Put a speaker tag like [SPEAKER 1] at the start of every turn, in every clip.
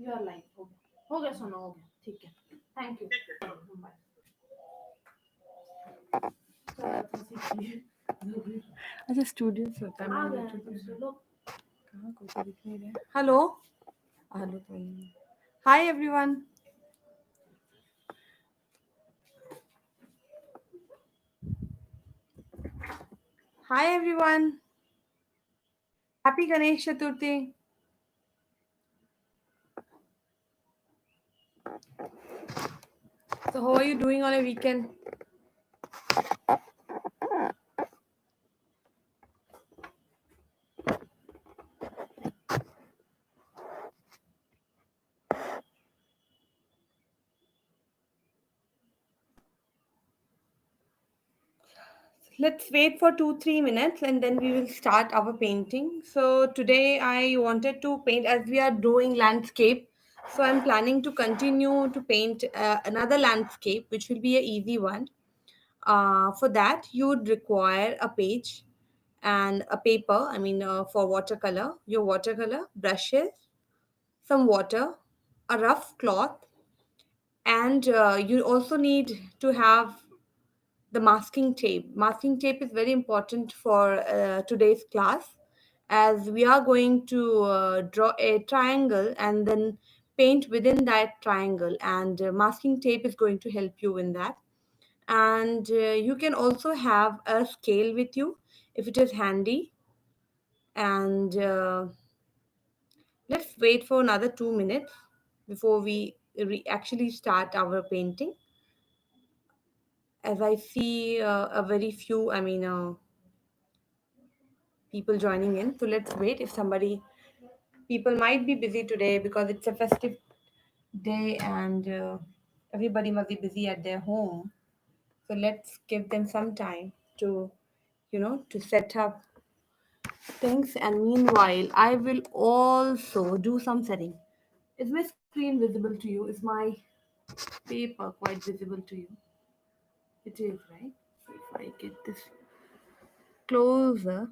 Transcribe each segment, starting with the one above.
[SPEAKER 1] You are live. हो गया सोना हो गया ठीक है थैंक यू बाय
[SPEAKER 2] अच्छा स्टूडियो से होता है
[SPEAKER 1] आ
[SPEAKER 2] मैंने
[SPEAKER 1] गए
[SPEAKER 2] YouTube पे
[SPEAKER 1] दूसरे लोग
[SPEAKER 2] कहाँ कोई तो दिख नहीं रहा हेलो हेलो तो नहीं hi everyone hi everyone happy Ganesh Chaturthi so how are you doing on a weekend let's wait for 2-3 minutes and then we will start our painting. So today I wanted to paint as we are doing landscape. So I'm planning to continue to paint another landscape, which will be an easy one. For that, you would require a page and a paper. I mean, for watercolor, your watercolor brushes, some water, a rough cloth, and you also need to have the masking tape. Masking tape is very important for today's class as we are going to draw a triangle and then paint within that triangle, and masking tape is going to help you in that. And you can also have a scale with you if it is handy. And let's wait for another 2 minutes before we actually start our painting. As I see a very few, people joining in. So let's wait if somebody, people might be busy today because it's a festive day and everybody must be busy at their home. So let's give them some time to, to set up things. And meanwhile, I will also do some setting. Is my screen visible to you? Is my paper quite visible to you? It is, right? So if I get this closer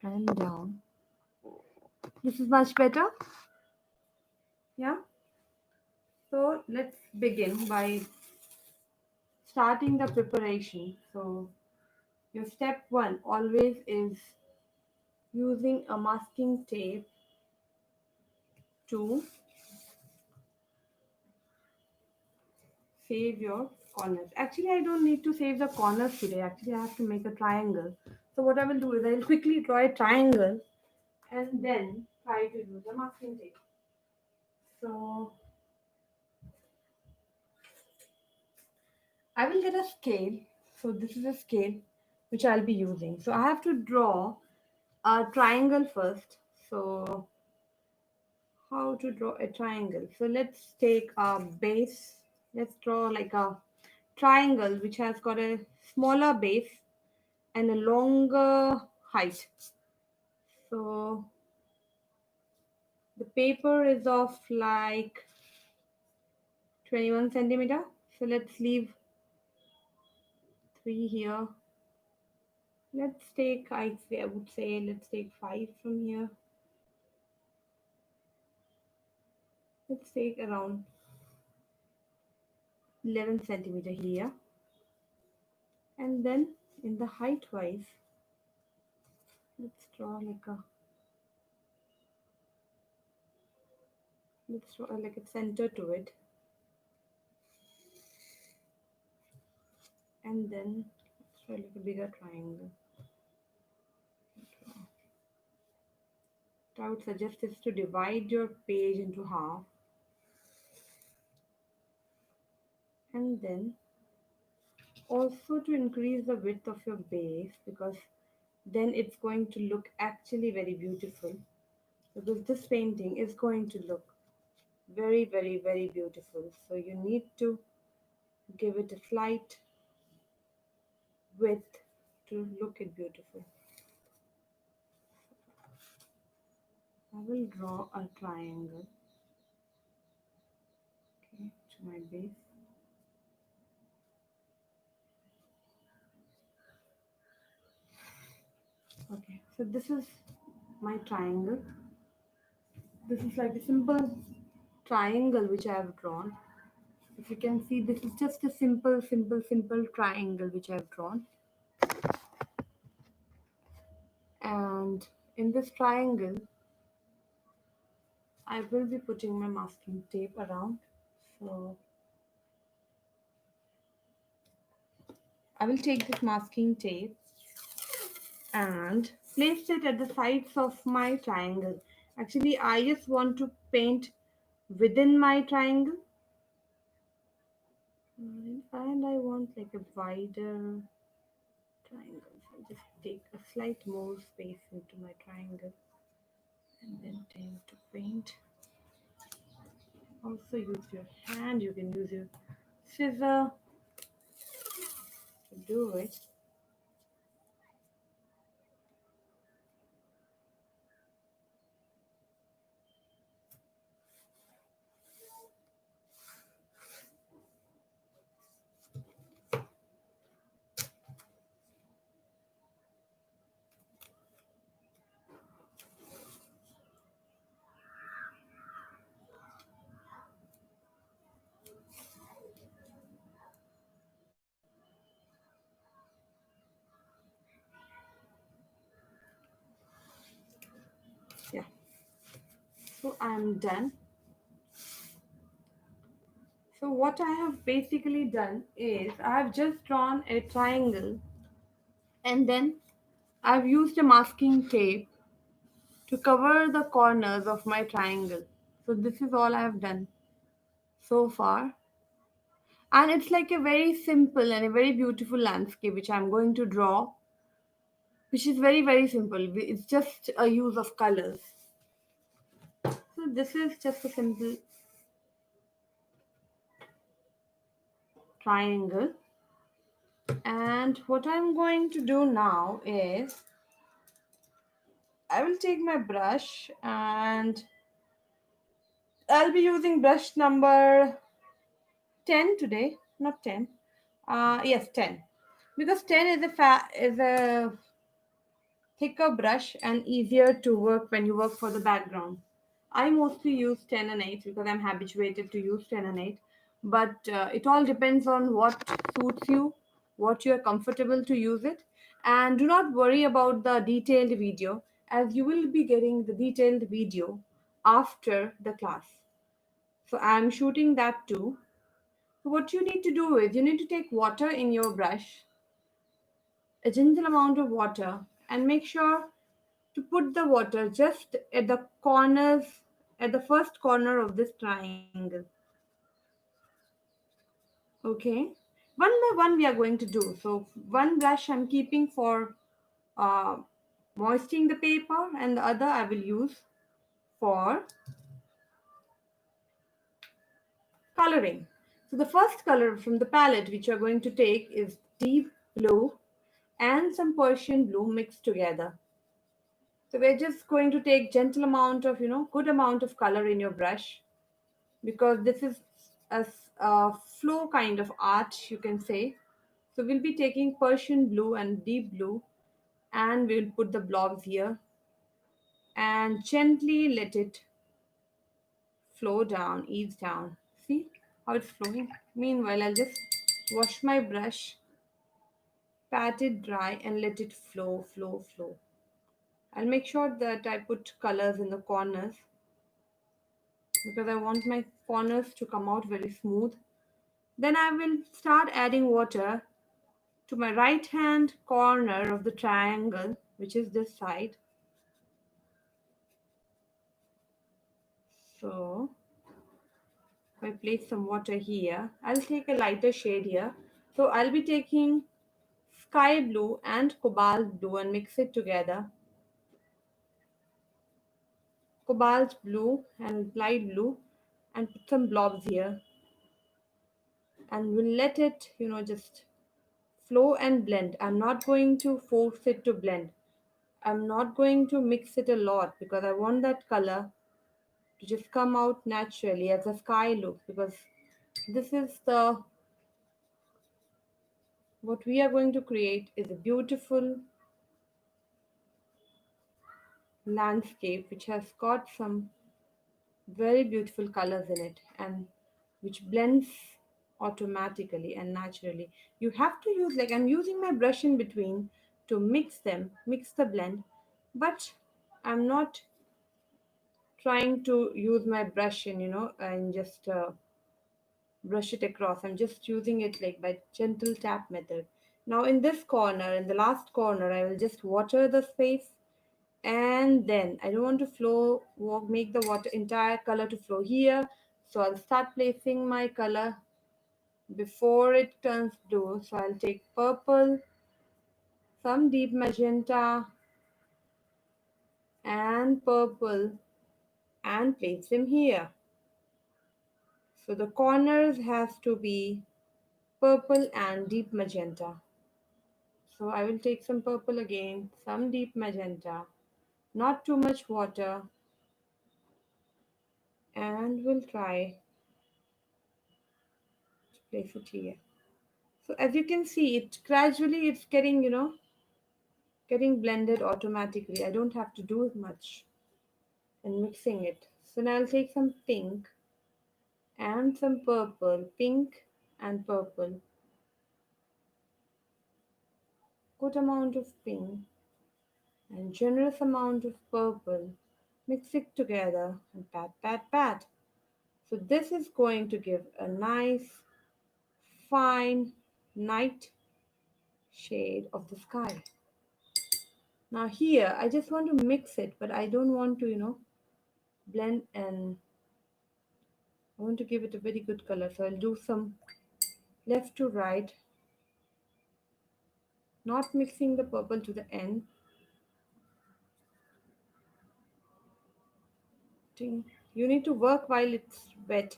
[SPEAKER 2] and down, this is much better. Yeah. So let's begin by starting the preparation. So your step one always is using a masking tape to save your corners. Actually, I don't need to save the corners today. Actually, I have to make a triangle. So what I will do is I will quickly draw a triangle and then try to use the masking tape. So I will get a scale. So this is a scale which I'll be using. So I have to draw a triangle first. So how to draw a triangle? So let's take a base. Let's draw like a triangle which has got a smaller base and a longer height. So the paper is of like 21 centimeter. So let's leave 3 here. Let's take, I would say, let's take 5 from here. Let's take around 11 centimeter here. And then in the height wise, let's draw like a, let's draw like a center to it. And then let's draw like a bigger triangle. What I would suggest is to divide your page into half. And then also to increase the width of your base, because then it's going to look actually very beautiful, because this painting is going to look very, very, very beautiful. So you need to give it a slight width to look it beautiful. I will draw a triangle, okay, to my base. Okay, so this is my triangle. This is like a simple triangle which I have drawn. If you can see, this is just a simple triangle which I have drawn. And in this triangle, I will be putting my masking tape around. So I will take this masking tape and place it at the sides of my triangle. Actually, I just want to paint within my triangle, and I want like a wider triangle. So just take a slight more space into my triangle and then tend to paint. Also use your hand, you can use your scissor to do it. Yeah, so I'm done. So what I have basically done is I have just drawn a triangle and then I've used a masking tape to cover the corners of my triangle. So this is all I have done so far. And it's like a very simple and a very beautiful landscape which I'm going to draw, which is very simple. It's just a use of colors. So this is just a simple triangle. And what I'm going to do now is I will take my brush and I'll be using brush number 10 today, not 10. Yes, 10. Because 10 is a thicker brush and easier to work when you work for the background. I mostly use 10 and 8 because I'm habituated to use 10 and 8. But it all depends on what suits you, what you are comfortable to use it. And do not worry about the detailed video, as you will be getting the detailed video after the class. So I'm shooting that too. So what you need to do is you need to take water in your brush, a gentle amount of water, and make sure to put the water just at the corners, at the first corner of this triangle. Okay, one by one we are going to do. So one brush I'm keeping for uh, moistening the paper, and the other I will use for coloring. So the first color from the palette which you're going to take is deep blue and some Persian blue mixed together. So we're just going to take gentle amount of, good amount of color in your brush, because this is a flow kind of art, you can say. So we'll be taking Persian blue and deep blue, and we'll put the blobs here and gently let it flow down, ease down. See how it's flowing? Meanwhile, I'll just wash my brush, pat it dry, and let it flow. I'll make sure that I put colors in the corners because I want my corners to come out very smooth. Then I will start adding water to my right hand corner of the triangle, which is this side. So if I place some water here, I'll take a lighter shade here. So I'll be taking sky blue and cobalt blue and mix it together. Cobalt blue and light blue, and put some blobs here. And we'll let it, just flow and blend. I'm not going to force it to blend. I'm not going to mix it a lot because I want that color to just come out naturally as a sky look, because this is the what we are going to create is a beautiful landscape which has got some very beautiful colors in it, and which blends automatically and naturally. You have to use, like, I'm using my brush in between to mix the blend, but I'm not trying to use my brush and and just brush it across. I'm just using it like by gentle tap method. Now in this corner, in the last corner, I will just water the space, and then I don't want to make the water entire color to flow here. So I'll start placing my color before it turns blue. So I'll take purple, some deep magenta, and purple, and place them here. So the corners has to be purple and deep magenta. So I will take some purple again, some deep magenta, not too much water, and we'll try to place it here. So as you can see, it gradually it's getting blended automatically. I don't have to do much in mixing it. So now I'll take some pink and some purple, pink and purple, good amount of pink and generous amount of purple. Mix it together and pat, pat, pat. So this is going to give a nice, fine night shade of the sky. Now here, I just want to mix it, but I don't want to, blend, and I want to give it a very good color. So I'll do some left to right, not mixing the purple to the end. You need to work while it's wet,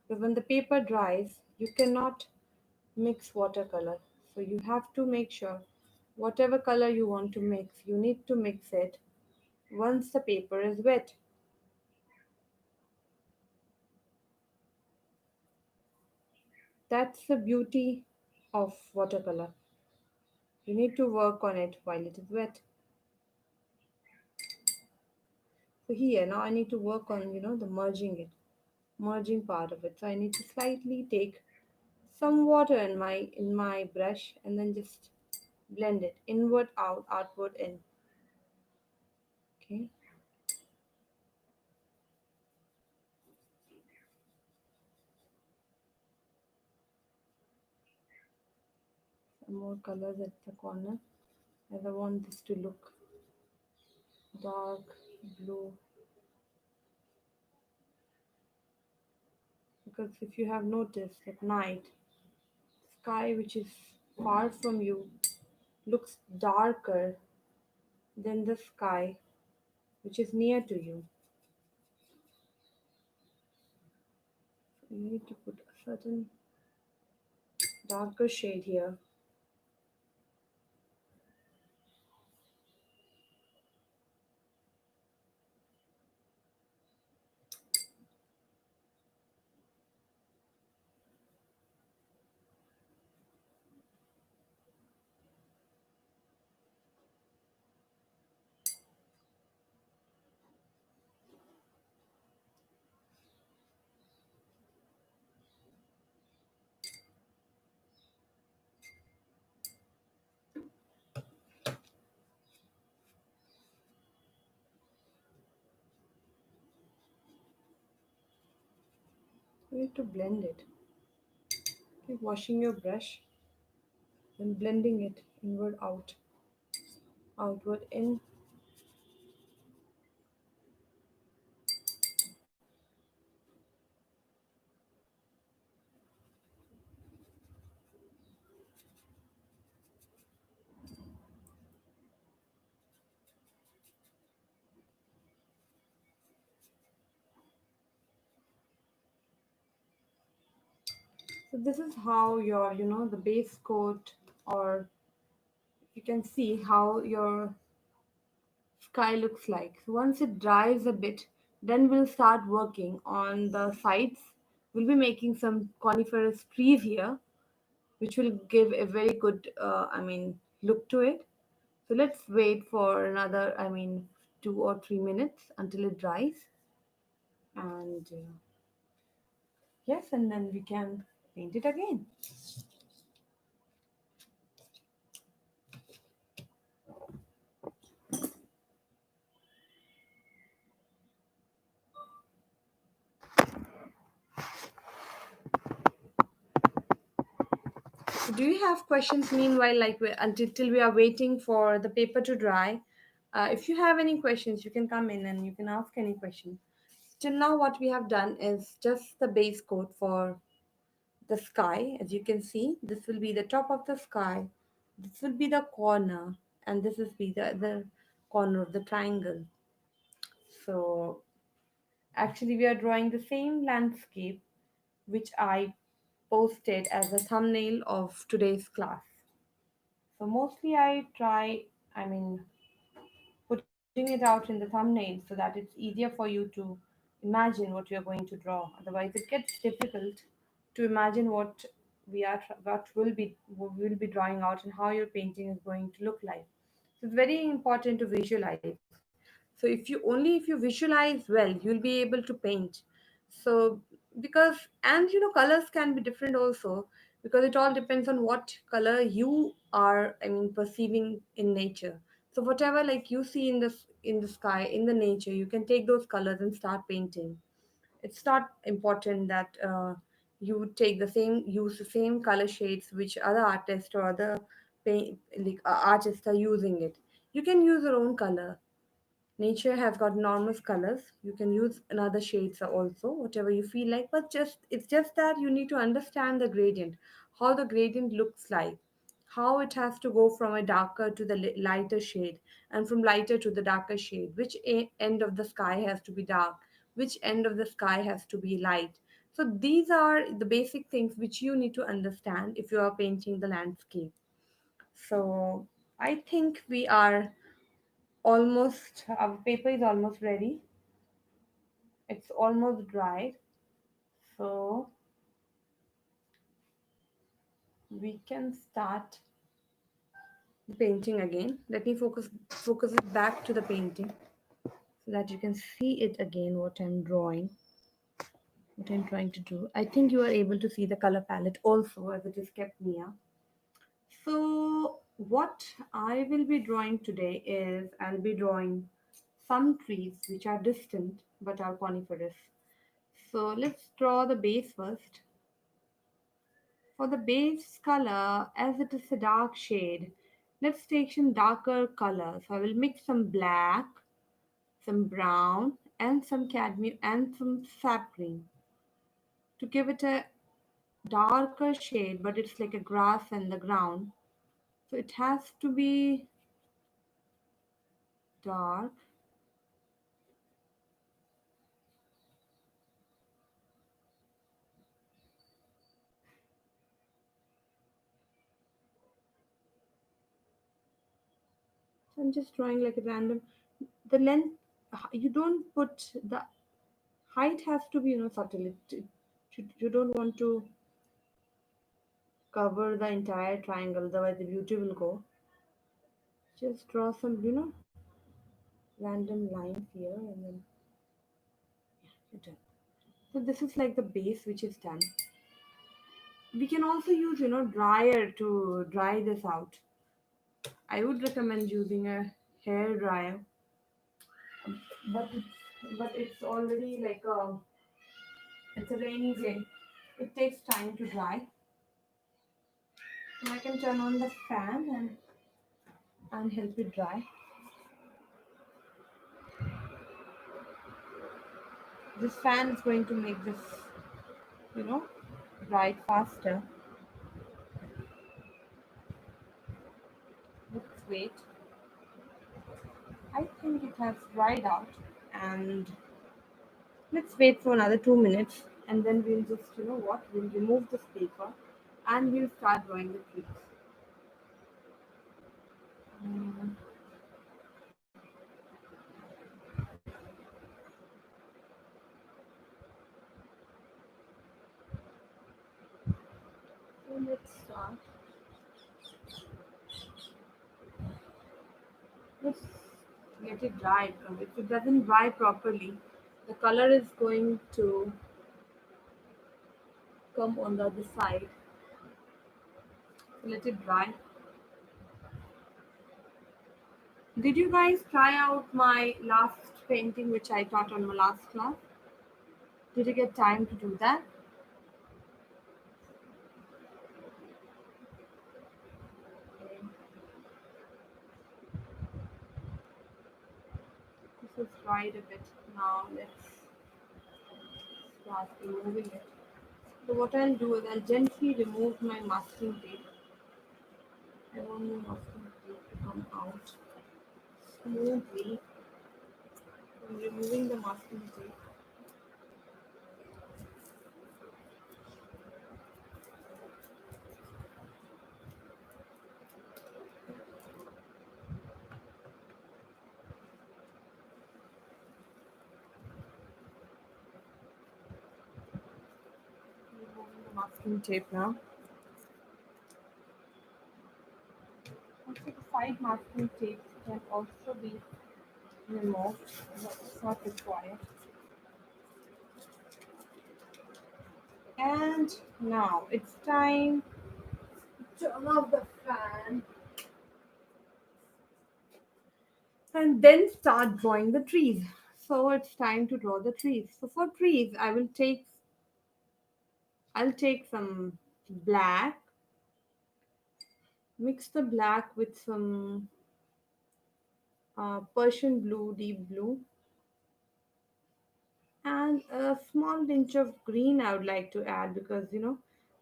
[SPEAKER 2] because when the paper dries, you cannot mix watercolor. So you have to make sure whatever color you want to mix, you need to mix it once the paper is wet. That's the beauty of watercolor. You need to work on it while it is wet. So here now I need to work on the merging part of it. So I need to slightly take some water in my brush and then just blend it inward out, outward in. Okay, some more colors at the corner as I want this to look dark blue, because if you have noticed at night, sky which is far from you looks darker than the sky which is near to you. So you need to put a certain darker shade here. You need to blend it. Keep washing your brush and blending it inward out, outward in. So this is how your, the base coat, or you can see how your sky looks like. So once it dries a bit, then we'll start working on the sides. We'll be making some coniferous trees here, which will give a very good, look to it. So let's wait for another, 2 or 3 minutes until it dries. And yes, and then we can paint it again. So do you have questions meanwhile, like until till we are waiting for the paper to dry? If you have any questions, you can come in and you can ask any question. Till now, what we have done is just the base coat for the sky. As you can see, this will be the top of the sky, this will be the corner, and this will be the other corner of the triangle. So actually, we are drawing the same landscape which I posted as a thumbnail of today's class. So mostly I try, I mean, putting it out in the thumbnail so that it's easier for you to imagine what you're going to draw. Otherwise, it gets difficult to imagine what we will be drawing out and how your painting is going to look like. So it's very important to visualize. So if you visualize well, you'll be able to paint. So because and colors can be different also, because it all depends on what color you are, I mean, perceiving in nature. So whatever like you see in the sky, in the nature, you can take those colors and start painting. It's not important that you take use the same color shades which other artists or other artists are using it. You can use your own color. Nature has got enormous colors. You can use another shades also, whatever you feel like. But just it's just that you need to understand the gradient, how the gradient looks like, how it has to go from a darker to the lighter shade, and from lighter to the darker shade. Which end of the sky has to be dark, which end of the sky has to be light. So these are the basic things which you need to understand if you are painting the landscape. So I think we are almost, our paper is almost ready. It's almost dried. So we can start the painting again. Let me focus it back to the painting so that you can see it again, what I'm drawing, what I'm trying to do. I think you are able to see the color palette also as it is kept near. So what I will be drawing today is I'll be drawing some trees which are distant but are coniferous. So let's draw the base first. For the base color, as it is a dark shade, let's take some darker colors. I will mix some black, some brown, and some cadmium and some sap green to give it a darker shade, but it's like a grass and the ground. So it has to be dark. So I'm just drawing like a random. The length, you don't put the height has to be subtle. You don't want to cover the entire triangle, otherwise the beauty will go. Just draw some, random lines here and then you're done. So this is like the base which is done. We can also use, dryer to dry this out. I would recommend using a hair dryer, but it's already like it's a rainy day. It takes time to dry. So I can turn on the fan and help it dry. This fan is going to make this, you know, dry faster. Let's wait. I think it has dried out, and let's wait for another 2 minutes, and then we'll just, we'll remove this paper and we'll start drawing the trees. Um, so let's start. Let's get it dried. If it doesn't dry properly, the color is going to come on the other side. So let it dry. Did you guys try out my last painting which I taught on my last class? Did you get time to do that? Okay. This is dried a bit. Now let's start removing it. So what I'll do is I'll gently remove my masking tape. I want my masking tape to come out smoothly. I'm removing the masking tape. Removing the masking tape now. Also, the side masking tape can also be removed, but it's not required. And now it's time to turn off the fan and then start drawing the trees. So it's time to draw the trees. So for trees, I'll take some black, mix the black with some Persian blue, deep blue, and a small pinch of green I would like to add because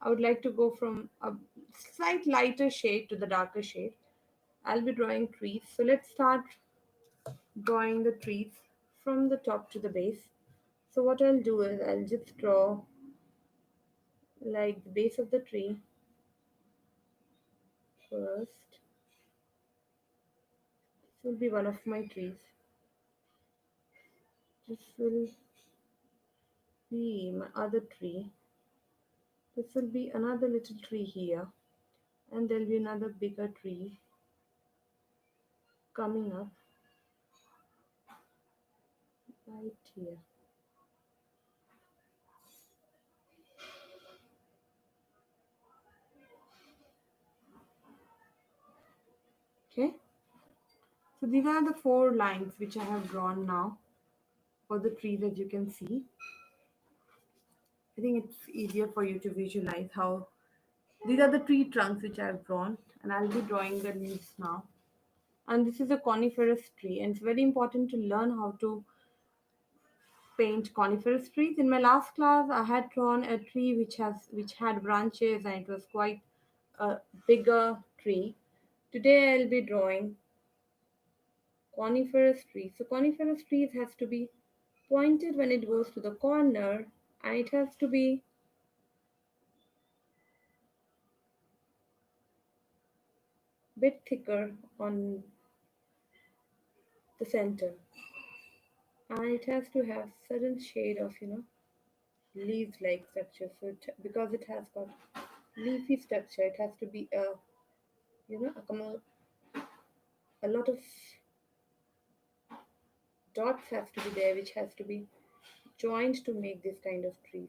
[SPEAKER 2] I would like to go from a slight lighter shade to the darker shade. I'll be drawing trees. So let's start drawing the trees from the top to the base. So what I'll do is I'll just draw like the base of the tree first. This will be one of my trees. This will be my other tree. This will be another little tree here. And there'll be another bigger tree coming up right here. Okay. So these are the 4 lines which I have drawn now for the trees, as you can see. I think it's easier for you to visualize how these are the tree trunks which I have drawn, and I'll be drawing the leaves now. And this is a coniferous tree, and it's very important to learn how to paint coniferous trees. In my last class, I had drawn a tree which had branches, and it was quite a bigger tree. Today I'll be drawing coniferous trees. So coniferous trees has to be pointed when it goes to the corner, and it has to be bit thicker on the center, and it has to have certain shade of leaves like structure. So because it has got leafy structure, it has to be a lot of dots have to be there, which has to be joined to make this kind of trees.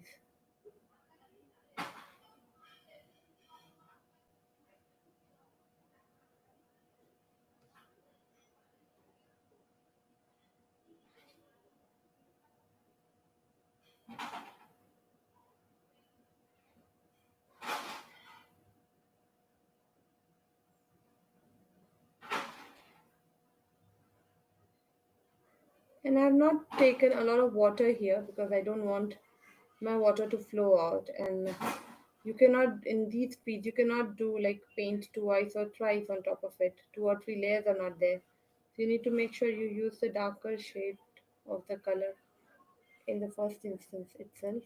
[SPEAKER 2] And I have not taken a lot of water here because I don't want my water to flow out. And you cannot, in these trees, you cannot do like paint twice or thrice on top of it. 2 or 3 layers are not there. So you need to make sure you use the darker shade of the color in the first instance itself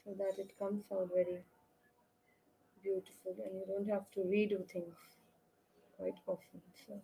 [SPEAKER 2] so that it comes out very beautiful and you don't have to redo things quite often. So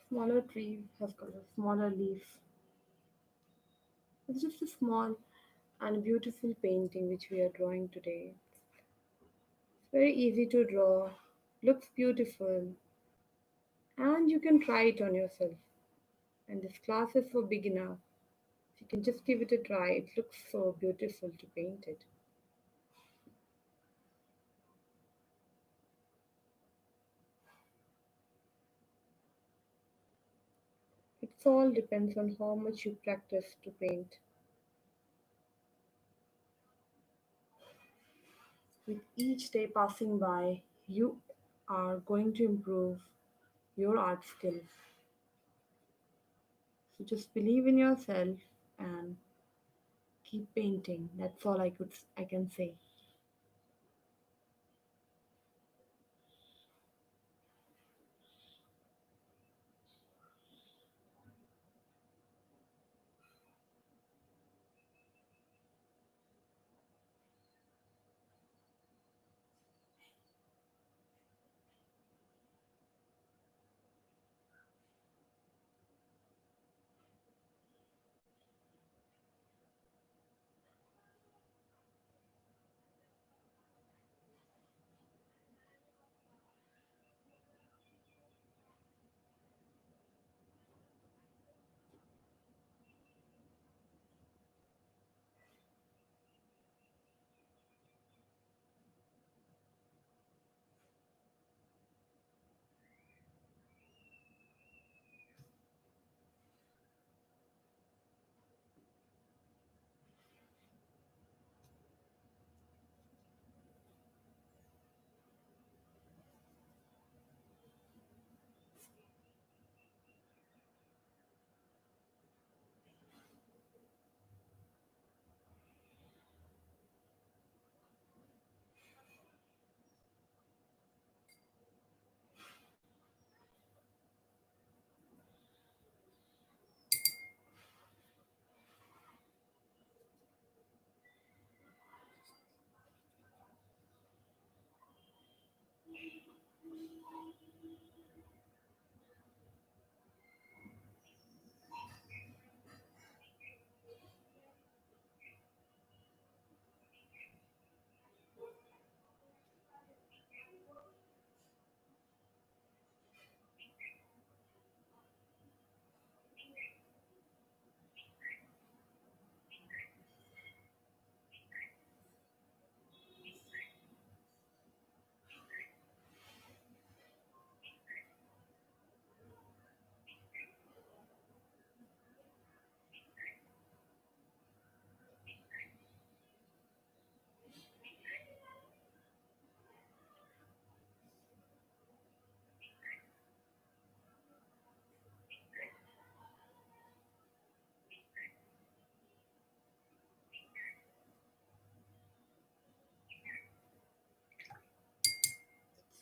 [SPEAKER 2] Smaller tree has got a smaller leaf. It's just a small and beautiful painting which we are drawing today. It's very easy to draw, looks beautiful, and you can try it on yourself. And this class is for beginner. You can just give it a try. It looks so beautiful to paint it. It all depends on how much you practice to paint. With each day passing by, you are going to improve your art skills. So just believe in yourself and keep painting. That's all I can say.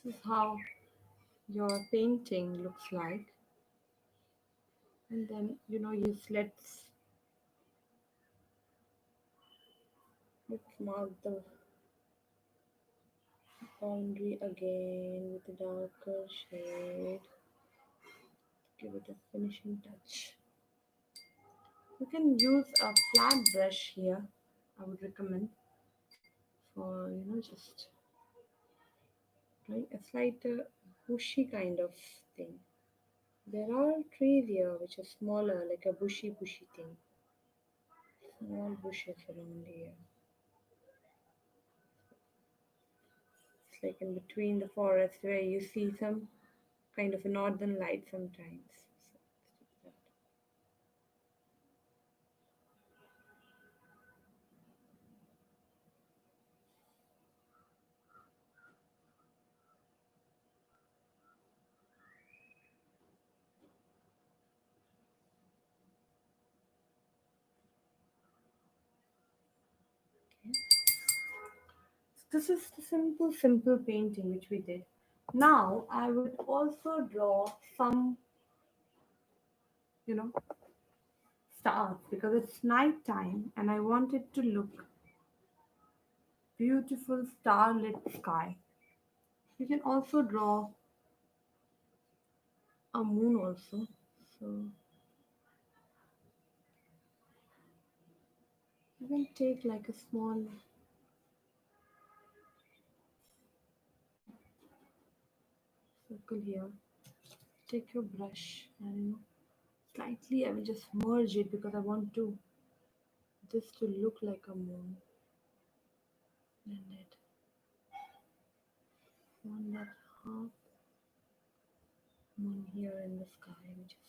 [SPEAKER 2] This is how your painting looks like. And then let's mark the boundary again with a darker shade. Give it a finishing touch. You can use a flat brush here. I would recommend for just doing a slight bushy kind of thing. There are trees here which are smaller, like a bushy thing. Small bushes around here. It's like in between the forest where you see some kind of a northern light sometimes. So let's do that. Okay. This is the simple painting which we did. Now I would also draw some, you know, stars because it's night time and I want it to look beautiful starlit sky. You can also draw a moon also. So you can take like a small circle here. Take your brush and slightly I will just merge it because I want to this to look like a moon. And it on that half moon here in the sky. We just